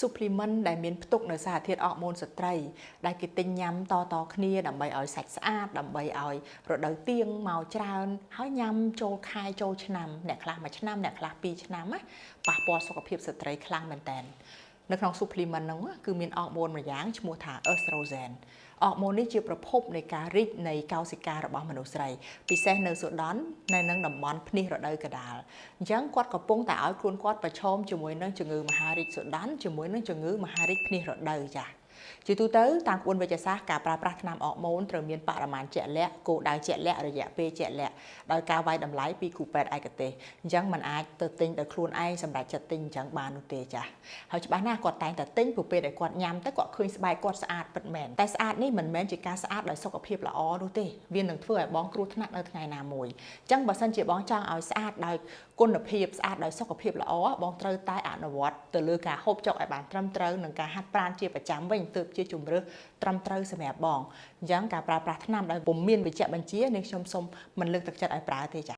supplement ដែលមានផ្ទុកនៅសារធាតុអរម៉ូនស្ត្រីដែលគេទិញញ៉ាំតគ្នាដើម្បីឲ្យសាច់ស្អាតដើម្បីឲ្យរដូវទៀងមកច្រើនហើយញ៉ាំចូលខែចូលឆ្នាំអ្នកខ្លះមួយឆ្នាំអ្នកខ្លះ2ឆ្នាំណាប៉ះពាល់សុខភាពស្ត្រីខ្លាំងមែនតើនៅក្នុង supplement ហ្នឹងគឺមានអរម៉ូនមួយយ៉ាងឈ្មោះថា estrogen អរម៉ូននេះជាប្រភពនៃការរីកនៃកោសិការបស់មនុស្សស្រីពិសេសនៅសូដននៅនឹងតំបន់ភ្នេះរដូវកដាលអញ្ចឹងគាត់កំពុងតែឲ្យខ្លួនគាត់ប្រឈមជាមួយនឹងជំងឺមហារីកសូដនជាមួយនឹងជំងឺមហារីកភ្នេះរដូវចា៎ជាទូទៅតាមក្បួនវិទ្យាសាស្ត្រការប្រើប្រាស់ថ្នាំអរម៉ូនត្រូវមានបរិមាណជាក់លាក់គោលដៅជាក់លាក់រយៈពេលជាក់លាក់ដោយការវាយតម្លៃពីគ្រូពេទ្យឯកទេសអញ្ចឹងมันអាចទៅទិញដោយខ្លួនឯងសម្រាប់ចិត្តទិញអញ្ចឹងបាននោះទេចា៎ហើយច្បាស់ណាស់គាត់តែងតែទិញព្រោះពេលដែលគាត់ញ៉ាំទៅគាត់ឃើញស្បែកគាត់ស្អាតពិតមែនតែស្អាតនេះមិនមែនជាការស្អាតដោយសុខភាពល្អនោះទេវានឹងធ្វើឲ្យបងគ្រោះថ្នាក់នៅថ្ងៃណាមួយអញ្ចឹងបើសិនជាបងចង់ឲ្យស្អាតដោយគុណភាពស្អាតដោយសុខភាពល្អបងត្រូវតែអនុវត្តទៅលើការហូបចុកឲ្យបានត្រឹមត្រូវនិងការហាត់ប្រាណជាប្រចាំវិញទើបជាជំរឿសត្រឹមត្រូវសម្រាប់បងអញ្ចឹងការប្រើប្រាស់ថ្នាំដោយពុំមានវេជ្ជបញ្ជានេះខ្ញុំសូមមិនលើកទឹកចិត្តឲ្យប្រើទេចា៎